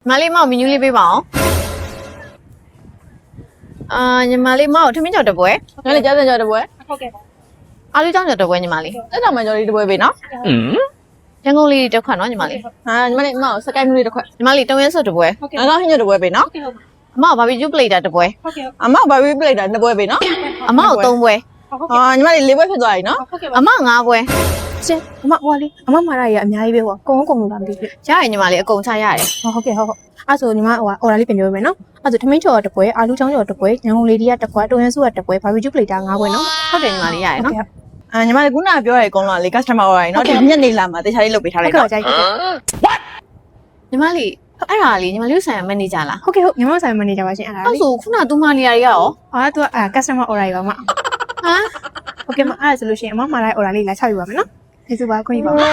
ညီမလေးမောက်မီနူးလေးပေးပါအောင်ညီမလေးမောက်ထမင်းကြော်တစ်ပွဲညီမလေးကြားစံကြော်တစ်ပွဲဟုတ်ကဲ့ပါအားလုံးကြော်တစ်ပွဲညီမလေးအဲ့တော့မှကြော်လေးတစ်ပွဲပေးနော်ရန်ကုန်လေးတစ်ခွက်နော်ညီမလေးညီမလေးမောက်စကိုင်းမူလေးတစ်ခွက်ညီမလေးတုံးရဲစွတ်တစ်ပွဲနောက်တော့ဟင်းကြော်တစ်ပွဲပေးနော်အမောက်ဘာဘီကျူပလေတာတစ်ပွဲအမောက်ဘာဘီပလေတာနှစ်ပွဲပေးနော်အမောက်3ပွဲညီမလေး4ပွဲဖြစ်သွားပြီနော်အမောက်5ပွဲရှင်အမဟိုလေးအမမာရကြီးအများကြီးပဲဟိုကုန်းလာမသိဘူးရရညီမလေးအကုန်ချရတယ်ဟုတ်ကဲ့ဟုတ်အဲ့ဆိုညီမဟိုအော်ဒါလေးပြင်ပြောပေးမယ်နော်အဲ့ဆိုထမင်းချော်တစ်ပွဲအာလူချောင်းချော်တစ်ပွဲညောင်လေးတွေကတစ်ပွဲတုံးရစုကတစ်ပွဲဘာဘီကျူပလေတာ5ပွဲနော်ဟုတ်တယ်ညီမလေးရတယ်နော်ညီမလေးခုနကပြောရဲအကုန်လုံးလေ customer order နော်ဒီညနေလာမှာတေချာလေးလုပ်ပေးထားလိုက်တော့ဟုတ်ကဲ့ကြိုက်ညီမလေးအဲ့ဒါလေးညီမလေးဆိုင်ရာမန်နေဂျာလားဟုတ်ကဲ့ဟုတ်ညီမဆိုင်မန်နေဂျာပါရှင်အဲ့ဒါလေးအဲ့ဆိုခုနကသူမနေရာကြီးရောသူကcustomer order ကြီးပါမဟုတ်ကဲ့မအဲ့ဒါဆိုလို့ရှိရင်အမမာလိုက် order လေးလာချပြပါမယ်နော်ကျေးဇူးပါခွင့်ပြုပါ